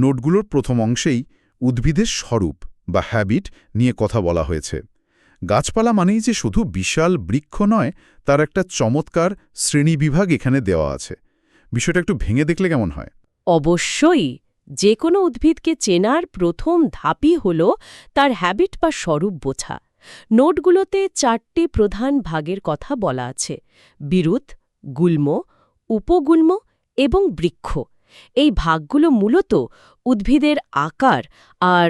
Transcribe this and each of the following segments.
নোটগুলোর প্রথম অংশেই উদ্ভিদের স্বরূপ বা হ্যাবিট নিয়ে কথা বলা হয়েছে। গাছপালা মানেই যে শুধু বিশাল বৃক্ষ নয়, তার একটা চমৎকার শ্রেণীবিভাগ এখানে দেওয়া আছে। বিষয়টা একটু ভেঙে দেখলে কেমন হয়? অবশ্যই। যে কোনো উদ্ভিদকে চেনার প্রথম ধাপই হল তার হ্যাবিট বা স্বরূপ বোঝা। নোটগুলোতে 4টি প্রধান ভাগের কথা বলা আছে: বিরুৎ, গুল্ম, উপগুল্ম এবং বৃক্ষ। এই ভাগগুলো মূলত উদ্ভিদের আকার আর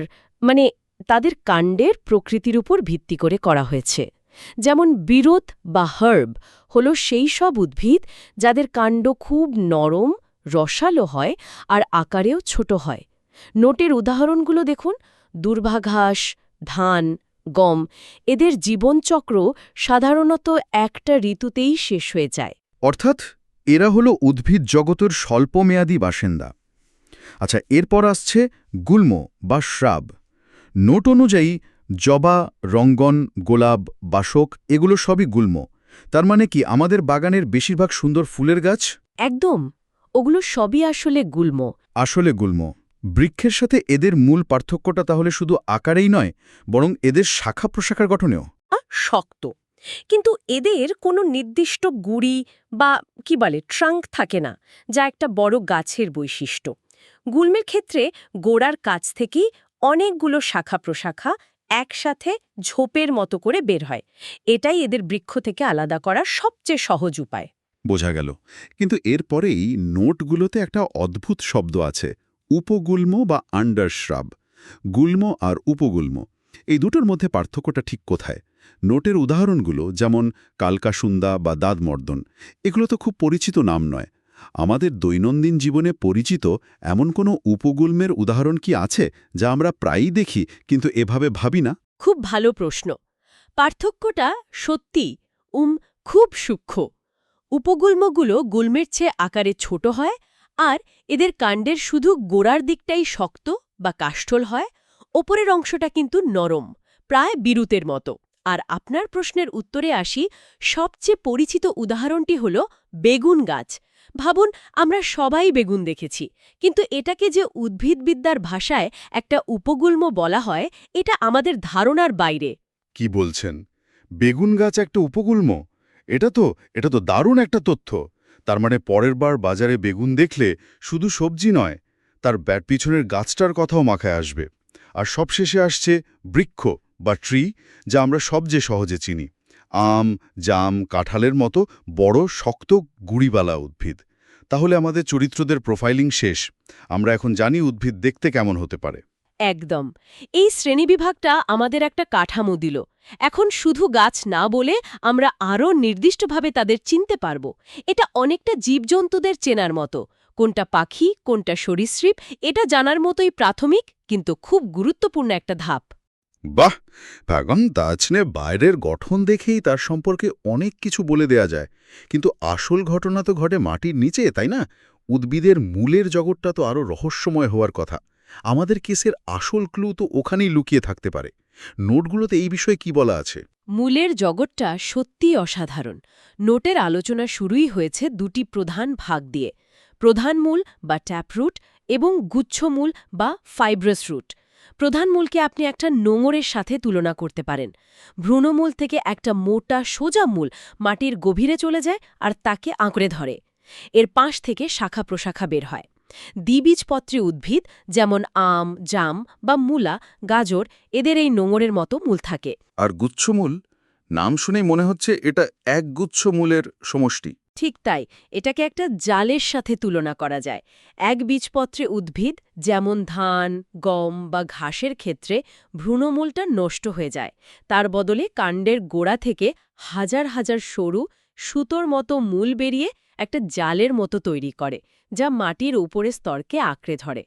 তাদের কাণ্ডের প্রকৃতির উপর ভিত্তি করে করা হয়েছে। যেমন বিরুৎ বা হার্ব হল সেই সব উদ্ভিদ যাদের কাণ্ড খুব নরম, রসালো হয় আর আকারেও ছোট হয়। নোটের উদাহরণগুলো দেখুন: দুর্বাঘাস, ধান, গম। এদের জীবনচক্র সাধারণত একটা ঋতুতেই শেষ হয়ে যায়। অর্থাৎ এরা হলো উদ্ভিদ জগতের স্বল্পমেয়াদী বাসিন্দা। আচ্ছা, এরপর আসছে গুল্ম বা শ্রাব। নোট অনুযায়ী জবা, রঙ্গন, গোলাপ, বাসক এগুলো সবই গুল্ম। তার মানে কি আমাদের বাগানের বেশিরভাগ সুন্দর ফুলের গাছ? একদম, ওগুলো সবই আসলে গুল্ম। আসলে গুল্ম। বৃক্ষের সাথে এদের মূল পার্থক্যটা তাহলে শুধু আকারেই নয়, বরং এদের শাখা প্রশাখার গঠনেও। শক্ত, কিন্তু এদের কোনো নির্দিষ্ট গুড়ি বা ট্রাঙ্ক থাকে না, যা একটা বড় গাছের বৈশিষ্ট্য। গুল্মের ক্ষেত্রে গোড়ার কাছ থেকেই অনেকগুলো শাখা প্রশাখা একসাথে ঝোপের মতো করে বের হয়। এটাই এদের বৃক্ষ থেকে আলাদা করার সবচেয়ে সহজ উপায়। বোঝা গেল। কিন্তু এরপরেই নোটগুলোতে একটা অদ্ভুত শব্দ আছে, উপগুল্ম বা আন্ডারশ্রাব। গুল্ম আর উপগুল্ম, এই দুটোর মধ্যে পার্থক্যটা ঠিক কোথায়? নোটের উদাহরণগুলো যেমন কালকাসুন্দা বা দাঁতমর্দন, এগুলো তো খুব পরিচিত নাম নয়। আমাদের দৈনন্দিন জীবনে পরিচিত এমন কোনো উপগুল্মের উদাহরণ কি আছে, যা আমরা প্রায়ই দেখি কিন্তু এভাবে ভাবি না? খুব ভালো প্রশ্ন। পার্থক্যটা সত্যি খুব সূক্ষ্ম। উপগুল্মগুলো গুল্মের চেয়ে আকারে ছোট হয় আর এদের কাণ্ডের শুধু গোড়ার দিকটাই শক্ত বা কাষ্ঠল হয়, ওপরের অংশটা কিন্তু নরম, প্রায় বিরুতের মতো। আর আপনার প্রশ্নের উত্তরে আসি, সবচেয়ে পরিচিত উদাহরণটি হল বেগুন গাছ। ভাবুন, আমরা সবাই বেগুন দেখেছি, কিন্তু এটাকে যে উদ্ভিদবিদ্যার ভাষায় একটা উপগুল্ম বলা হয়, এটা আমাদের ধারণার বাইরে। কি বলছেন? বেগুন গাছ একটা উপগুল্ম? এটা তো দারুণ একটা তথ্য। তার মানে পরের বার বাজারে বেগুন দেখলে শুধু সবজি নয়, তার পিছনের গাছটার কথাও মাথায় আসবে। আর সবশেষে আসছে বৃক্ষ বা ট্রি, যা আমরা সবচেয়ে সহজে চিনি। আম, জাম, কাঁঠালের মতো বড় শক্ত গুড়িবালা উদ্ভিদ। তাহলে আমাদের চরিত্রদের প্রোফাইলিং শেষ। আমরা এখন জানি উদ্ভিদ দেখতে কেমন হতে পারে। একদম। এই শ্রেণীবিভাগটা আমাদের একটা কাঠামো দিল। এখন শুধু গাছ না বলে আমরা আরও নির্দিষ্টভাবে তাদের চিনতে পারব। এটা অনেকটা জীবজন্তুদের চেনার মতো। কোনটা পাখি, কোনটা সরীসৃপ, এটা জানার মতোই প্রাথমিক কিন্তু খুব গুরুত্বপূর্ণ একটা ধাপ। বাহ! ভ্যাগন দাচনে বাইরের গঠন দেখেই তার সম্পর্কে অনেক কিছু বলে দেয়া যায়, কিন্তু আসল ঘটনা তো ঘটে মাটির নিচে, তাই না? উদ্ভিদের মূলের জগৎটা তো আরও রহস্যময় হওয়ার কথা। আমাদের কেসের আসল ক্লু তো ওখানেই লুকিয়ে থাকতে পারে। নোটগুলোতে এই বিষয়ে কি বলা আছে? মূলের জগৎটা সত্যিই অসাধারণ। নোটের আলোচনা শুরুই হয়েছে দুটি প্রধান ভাগ দিয়ে: প্রধান মূল বা ট্যাপরুট এবং গুচ্ছমূল বা ফাইব্রাস রুট। প্রধান মূলকে আপনি একটা নোঙরের সাথে তুলনা করতে পারেন। ভ্রূণমূল থেকে একটা মোটা সোজা মূল মাটির গভীরে চলে যায় আর তাকে আঁকড়ে ধরে। এর পাশ থেকে শাখা প্রশাখা বের হয়। দ্বিবীজপত্রী উদ্ভিদ যেমন আম, জাম বা মূলা, গাজর, এদের এই নোঙরের মতো মূল থাকে। আর গুচ্ছমূল? নাম শুনেই মনে হচ্ছে এটা একগুচ্ছ মূলের সমষ্টি। ঠিক তাই, এটাকে একটা জালের সাথে তুলনা করা যায়। একবীজপত্রী উদ্ভিদ যেমন ধান, গম বা ঘাসের ক্ষেত্রে ভ্রূণমূলটা নষ্ট হয়ে যায়। তার বদলে কাণ্ডের গোড়া থেকে হাজার হাজার সরু সুতোর মতো মূল বেরিয়ে একটা জালের মতো তৈরি করে, যা মাটির উপরের স্তরকে আঁকড়ে ধরে।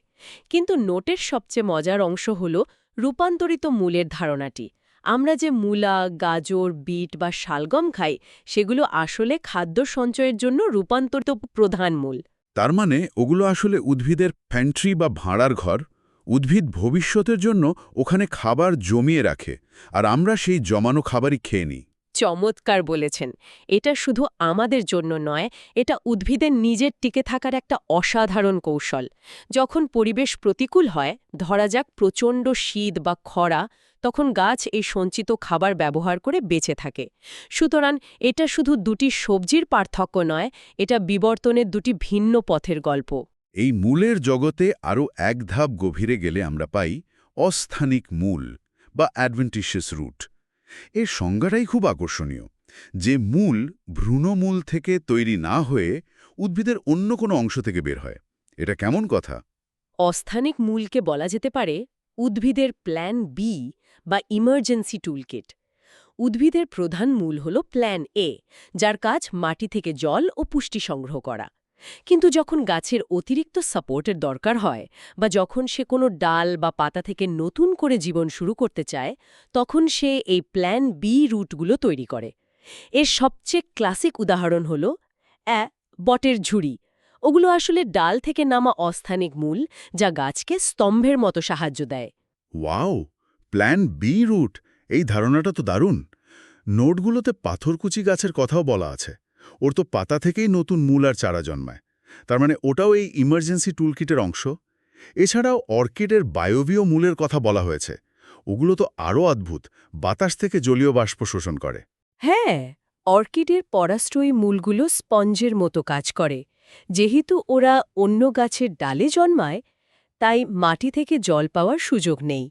কিন্তু নোটের সবচেয়ে মজার অংশ হল রূপান্তরিত মূলের ধারণাটি। আমরা যে মূলা, গাজর, বিট বা শালগম খাই, সেগুলো আসলে খাদ্য সঞ্চয়ের জন্য রূপান্তরিত প্রধান মূল। তার মানে ওগুলো আসলে উদ্ভিদের প্যান্ট্রি বা ভাঁড়ার ঘর। উদ্ভিদ ভবিষ্যতের জন্য ওখানে খাবার জমিয়ে রাখে, আর আমরা সেই জমানো খাবারই খেয়ে নিই। চমৎকার বলেছেন। এটা শুধু আমাদের জন্য নয়, এটা উদ্ভিদের নিজের টিকে থাকার একটা অসাধারণ কৌশল। যখন পরিবেশ প্রতিকূল হয়, ধরা যাক প্রচণ্ড শীত বা খরা, তখন গাছ এই সঞ্চিত খাবার ব্যবহার করে বেঁচে থাকে। সুতরাং এটা শুধু দুটি সবজির পার্থক্য নয়, এটা বিবর্তনের দুটি ভিন্ন পথের গল্প। এই মূলের জগতে আরও এক ধাপ গভীরে গেলে আমরা পাই অস্থানিক মূল বা অ্যাডভেন্টিশিয়াস রুট। এর সংজ্ঞাটাই খুব আকর্ষণীয়, যে মূল ভ্রূণমূল থেকে তৈরি না হয়ে উদ্ভিদের অন্য কোনো অংশ থেকে বের হয়। এটা কেমন কথা? অস্থানিক মূলকে বলা যেতে পারে উদ্ভিদের প্ল্যান বি বা ইমার্জেন্সি টুলকিট। উদ্ভিদের প্রধান মূল হল প্ল্যান এ, যার কাজ মাটি থেকে জল ও পুষ্টি সংগ্রহ করা। কিন্তু যখন গাছের অতিরিক্ত সাপোর্টের দরকার হয় বা যখন সে কোনো ডাল বা পাতা থেকে নতুন করে জীবন শুরু করতে চায়, তখন সে এই প্ল্যান বি রুটগুলো তৈরি করে। এর সবচেয়ে ক্লাসিক উদাহরণ হল বটের ঝুড়ি। ওগুলো আসলে ডাল থেকে নামা অস্থানিক মূল, যা গাছকে স্তম্ভের মতো সাহায্য দেয়। ওয়াও, প্ল্যান বি রুট, এই ধারণাটা তো দারুণ। নোটগুলোতে পাথরকুচি গাছের কথাও বলা আছে। ওর তো পাতা থেকেই নতুন মূল আর চারা জন্মায়। তার মানে ওটাও এই ইমার্জেন্সি টুলকিটের অংশ। এছাড়াও অর্কিডের বায়বীয় মূলের কথা বলা হয়েছে। ওগুলো তো আরও অদ্ভুত, বাতাস থেকে জলীয় বাষ্প শোষণ করে। হ্যাঁ, অর্কিডের পরাশ্রয়ী মূলগুলো স্পঞ্জের মতো কাজ করে। যেহেতু ওরা অন্য গাছের ডালে জন্মায়, তাই মাটি থেকে জল পাওয়ার সুযোগ নেই।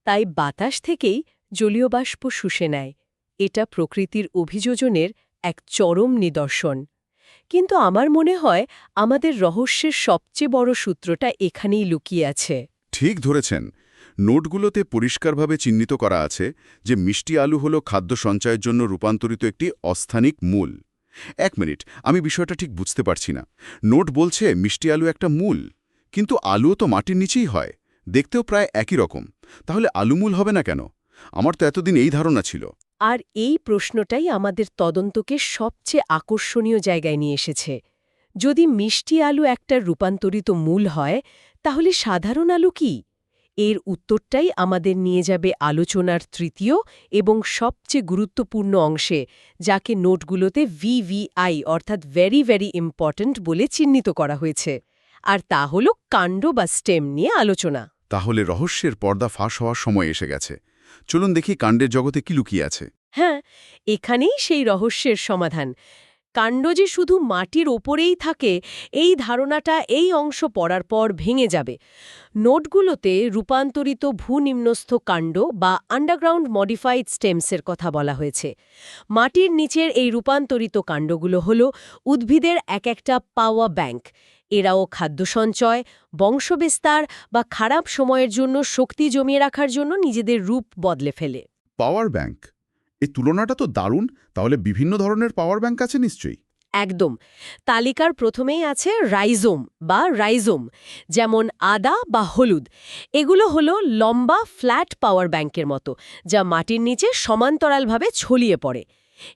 তাই বাতাস থেকেই জলীয় বাষ্প শুষে নেয়। এটা প্রকৃতির অভিযোজনের এক চরম নিদর্শন। কিন্তু আমার মনে হয় আমাদের রহস্যের সবচেয়ে বড় সূত্রটা এখানেই লুকিয়ে আছে। ঠিক ধরেছেন। নোটগুলোতে পরিষ্কারভাবে চিহ্নিত করা আছে যে মিষ্টি আলু হল খাদ্য সঞ্চয়ের জন্য রূপান্তরিত একটি অস্থানিক মূল। এক মিনিট, আমি বিষয়টা ঠিক বুঝতে পারছি না। নোট বলছে মিষ্টি আলু একটা মূল, কিন্তু আলুও তো মাটির নিচেই হয়, দেখতেও প্রায় একই রকম। তাহলে আলু মূল হবে না কেন? আমার তো এতদিন এই ধারণা ছিল। আর এই প্রশ্নটাই আমাদের তদন্তকে সবচেয়ে আকর্ষণীয় জায়গায় নিয়ে এসেছে। যদি মিষ্টি আলু একটা রূপান্তরিত মূল হয়, তাহলে সাধারণ আলু কি? এর উত্তরটাই আমাদের নিয়ে যাবে আলোচনার তৃতীয় এবং সবচেয়ে গুরুত্বপূর্ণ অংশে, যাকে নোটগুলোতে VVI অর্থাৎ ভেরি ভেরি ইম্পর্ট্যান্ট বলে চিহ্নিত করা হয়েছে। আর তা হল কাণ্ড বা স্টেম নিয়ে আলোচনা। তাহলে রহস্যের পর্দা ফাঁস হওয়ার সময় এসে গেছে। চলুন দেখি কাণ্ডের জগতে কি লুকিয়ে আছে। হ্যাঁ, এখানেই সেই রহস্যের সমাধান। কাণ্ড যে শুধু মাটির ওপরেই থাকে, এই ধারণাটা এই অংশ পড়ার পর ভেঙে যাবে। নোটগুলোতে রূপান্তরিত ভূনিম্নস্থ কাণ্ড বা আন্ডারগ্রাউন্ড মডিফাইড স্টেমসের কথা বলা হয়েছে। মাটির নিচের এই রূপান্তরিত কাণ্ডগুলো হল উদ্ভিদের এক একটা পাওয়ার ব্যাংক। এরাও খাদ্য সঞ্চয়, বংশবিস্তার বা খারাপ সময়ের জন্য শক্তি জমিয়ে রাখার জন্য নিজেদের রূপ বদলে ফেলে। পাওয়ার ব্যাংক, এই তুলনাটা তো দারুণ। তাহলে বিভিন্ন ধরনের পাওয়ার ব্যাংক আছে নিশ্চয়ই। একদম। তালিকার প্রথমেই আছে রাইজোম বা রাইজোম, যেমন আদা বা হলুদ। এগুলো হলো লম্বা ফ্ল্যাট পাওয়ার ব্যাংকের মতো, যা মাটির নিচে সমান্তরালভাবে ছড়িয়ে পড়ে।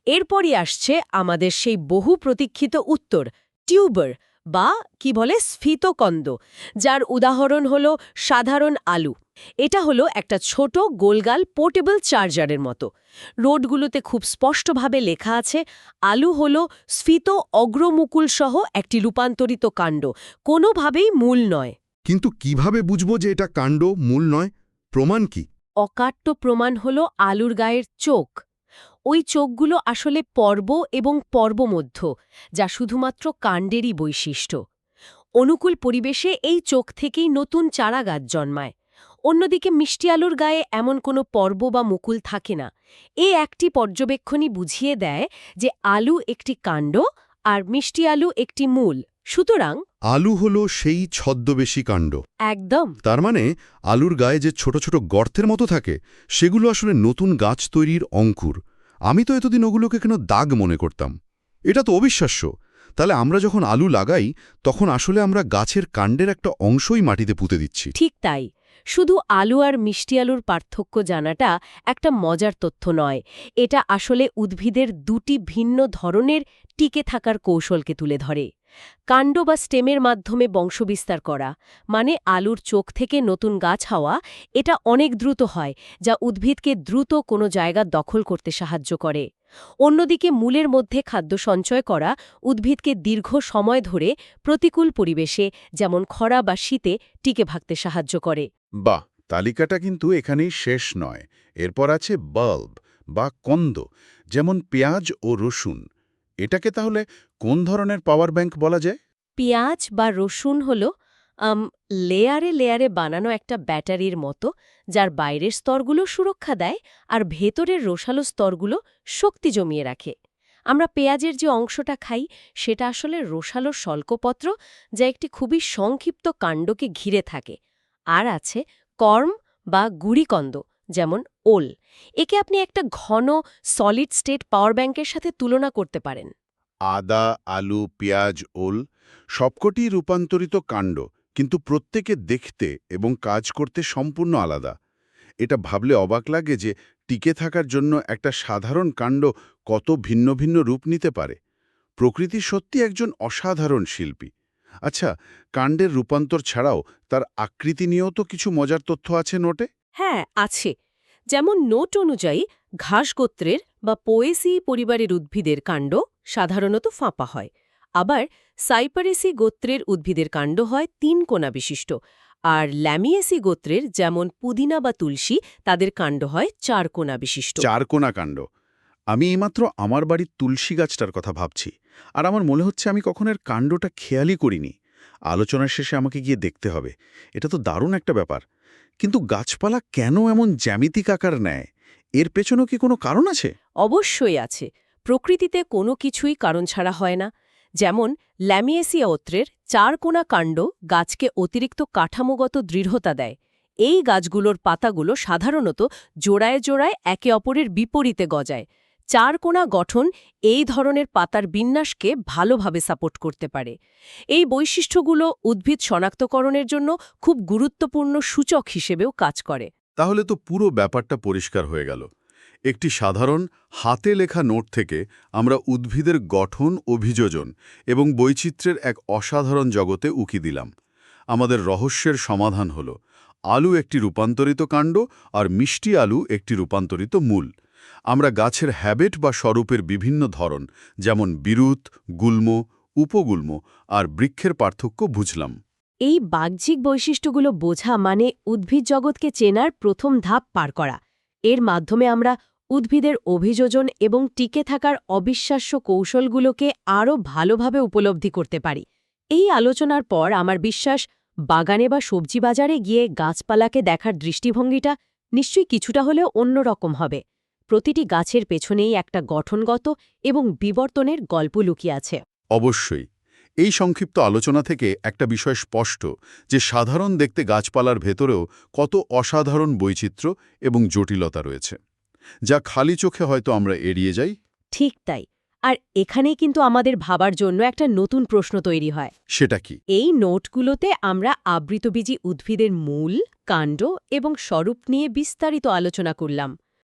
এরপরই আসছে আমাদের সেই বহু প্রতীক্ষিত উত্তর, টিউবার বা কি বলে স্ফীতকন্দ, যার উদাহরণ হলো সাধারণ আলু। এটা হলো একটা ছোট গোলগাল পোর্টেবল চার্জারের মতো। রোডগুলোতে খুব স্পষ্টভাবে লেখা আছে আলু হলো স্ফীত অগ্রমুকুল সহ একটি রূপান্তরিত কাণ্ড, কোনোভাবেই মূল নয়। কিন্তু কিভাবে বুঝবো যে এটা কাণ্ড, মূল নয়? প্রমাণ কি? অকাট্য প্রমাণ হলো আলুর গায়ের চোখ। ওই চোখগুলো আসলে পর্ব এবং পর্বমধ্য, যা শুধুমাত্র কাণ্ডেরই বৈশিষ্ট্য। অনুকূল পরিবেশে এই চোখ থেকেই নতুন চারা গাছ জন্মায়। অন্যদিকে মিষ্টি আলুর গায়ে এমন কোনো পর্ব বা মুকুল থাকে না। এই একটি পর্যবেক্ষণই বুঝিয়ে দেয় যে আলু একটি কাণ্ড আর মিষ্টি আলু একটি মূল। সুতরাং আলু হলো সেই ছদ্মবেশী কাণ্ড। একদম। তার মানে আলুর গায়ে যে ছোট ছোট গর্তের মতো থাকে, সেগুলো আসলে নতুন গাছ তৈরির অঙ্কুর। আমি তো এতদিন ওগুলোকে কেন দাগ মনে করতাম। এটা তো অবিশ্বাস্য। তাহলে আমরা যখন আলু লাগাই, তখন আসলে আমরা গাছের কাণ্ডের একটা অংশই মাটিতে পুঁতে দিচ্ছি। ঠিক তাই। শুধু আলু আর মিষ্টি আলুর পার্থক্য জানাটা একটা মজার তথ্য নয়, এটা আসলে উদ্ভিদের দুটি ভিন্ন ধরনের টিকে থাকার কৌশলকে তুলে ধরে। কাণ্ড বা স্টেমের মাধ্যমে বংশবিস্তার করা, মানে আলুর চোখ থেকে নতুন গাছ হওয়া, এটা অনেক দ্রুত হয়, যা উদ্ভিদকে দ্রুত কোনো জায়গা দখল করতে সাহায্য করে। অন্যদিকে মূলের মধ্যে খাদ্য সঞ্চয় করা উদ্ভিদকে দীর্ঘ সময় ধরে প্রতিকূল পরিবেশে যেমন খরা বা শীতে টিকে থাকতে সাহায্য করে। বাহ, তালিকাটা কিন্তু এখানেই শেষ নয়। এরপর আছে বাল্ব বা কন্দ, যেমন পেঁয়াজ ও রসুন। এটাকে তাহলে কোন ধরনের পাওয়ার ব্যাংক বলা যায়? পেঁয়াজ বা রসুন হল লেয়ারে লেয়ারে বানানো একটা ব্যাটারির মতো, যার বাইরের স্তরগুলো সুরক্ষা দেয় আর ভেতরের রসালো স্তরগুলো শক্তি জমিয়ে রাখে। আমরা পেঁয়াজের যে অংশটা খাই সেটা আসলে রসালো শল্কপত্র, যা একটি খুবই সংক্ষিপ্ত কাণ্ডকে ঘিরে থাকে। আর আছে কর্ম বা গুড়িকন্দ, যেমন ওল। একে আপনি একটা ঘন সলিড স্টেট পাওয়ার ব্যাংকের সাথে তুলনা করতে পারেন। আদা, আলু, পেঁয়াজ, ওল সবকটি রূপান্তরিত কাণ্ড, কিন্তু প্রত্যেকে দেখতে এবং কাজ করতে সম্পূর্ণ আলাদা। এটা ভাবলে অবাক লাগে যে টিকে থাকার জন্য একটা সাধারণ কাণ্ড কত ভিন্ন ভিন্ন রূপ নিতে পারে। প্রকৃতি সত্যি একজন অসাধারণ শিল্পী। আচ্ছা, কাণ্ডের রূপান্তর ছাড়াও তার আকৃতি নিয়েও তো কিছু মজার তথ্য আছে নোটে? হ্যাঁ, আছে। যেমন নোট অনুযায়ী ঘাস গোত্রের বা পোয়েসি পরিবারের উদ্ভিদের কাণ্ড সাধারণত ফাঁপা হয়। আবার সাইপারেসি গোত্রের উদ্ভিদের কাণ্ড হয় 3 কোণা বিশিষ্ট। আর ল্যামিয়েসি গোত্রের, যেমন পুদিনা বা তুলসী, তাদের কাণ্ড হয় 4 কোণা বিশিষ্ট। চারকোনা কাণ্ড। আমি এইমাত্র আমার বাড়ির তুলসী গাছটার কথা ভাবছি, আর আমার মনে হচ্ছে আমি কখন এর কাণ্ডটা খেয়ালই করিনি। আলোচনার শেষে আমাকে গিয়ে দেখতে হবে। এটা তো দারুণ একটা ব্যাপার। কিন্তু গাছপালা কেন এমন জ্যামিতিক আকার নেয়? এর পেছনেও কি কোনো কারণ আছে? অবশ্যই আছে। প্রকৃতিতে কোনো কিছুই কারণ ছাড়া হয় না। যেমন ল্যামিয়েসিয়া ওত্রের 4 কোণা কাণ্ড গাছকে অতিরিক্ত কাঠামোগত দৃঢ়তা দেয়। এই গাছগুলোর পাতাগুলো সাধারণত জোড়ায় জোড়ায় একে অপরের বিপরীতে গজায়। 4 কোণা গঠন এই ধরনের পাতার বিন্যাসকে ভালোভাবে সাপোর্ট করতে পারে। এই বৈশিষ্ট্যগুলো উদ্ভিদ শনাক্তকরণের জন্য খুব গুরুত্বপূর্ণ সূচক হিসেবেও কাজ করে। তাহলে তো পুরো ব্যাপারটা পরিষ্কার হয়ে গেল। একটি সাধারণ হাতে লেখা নোট থেকে আমরা উদ্ভিদের গঠন, অভিযোজন এবং বৈচিত্র্যের এক অসাধারণ জগতে উকি দিলাম। আমাদের রহস্যের সমাধান হল আলু একটি রূপান্তরিত কাণ্ড আর মিষ্টি আলু একটি রূপান্তরিত মূল। আমরা গাছের হ্যাবিট বা স্বরূপের বিভিন্ন ধরন, যেমন বিরুৎ, গুল্ম, উপগুল্ম আর বৃক্ষের পার্থক্য বুঝলাম। এই বাহ্যিক বৈশিষ্ট্যগুলো বোঝা মানে উদ্ভিদ জগৎকে চেনার প্রথম ধাপ পার করা। এর মাধ্যমে আমরা উদ্ভিদের অভিযোজন এবং টিকে থাকার অবিশ্বাস্য কৌশলগুলোকে আরও ভালোভাবে উপলব্ধি করতে পারি। এই আলোচনার পর আমার বিশ্বাস, বাগানে বা সবজি বাজারে গিয়ে গাছপালাকে দেখার দৃষ্টিভঙ্গিটা নিশ্চয়ই কিছুটা হলেও অন্যরকম হবে। প্রতিটি গাছের পেছনেই একটা গঠনগত এবং বিবর্তনের গল্প লুকিয়ে আছে। অবশ্যই। এই সংক্ষিপ্ত আলোচনা থেকে একটা বিষয় স্পষ্ট, যে সাধারণ দেখতে গাছপালার ভেতরেও কত অসাধারণ বৈচিত্র্য এবং জটিলতা রয়েছে, যা খালি চোখে হয়তো আমরা এড়িয়ে যাই। ঠিক তাই। আর এখানেই কিন্তু আমাদের ভাবার জন্য একটা নতুন প্রশ্ন তৈরি হয়। সেটা কি? এই নোটগুলোতে আমরা আবৃতবীজী উদ্ভিদের মূল, কাণ্ড এবং স্বরূপ নিয়ে বিস্তারিত আলোচনা করলাম।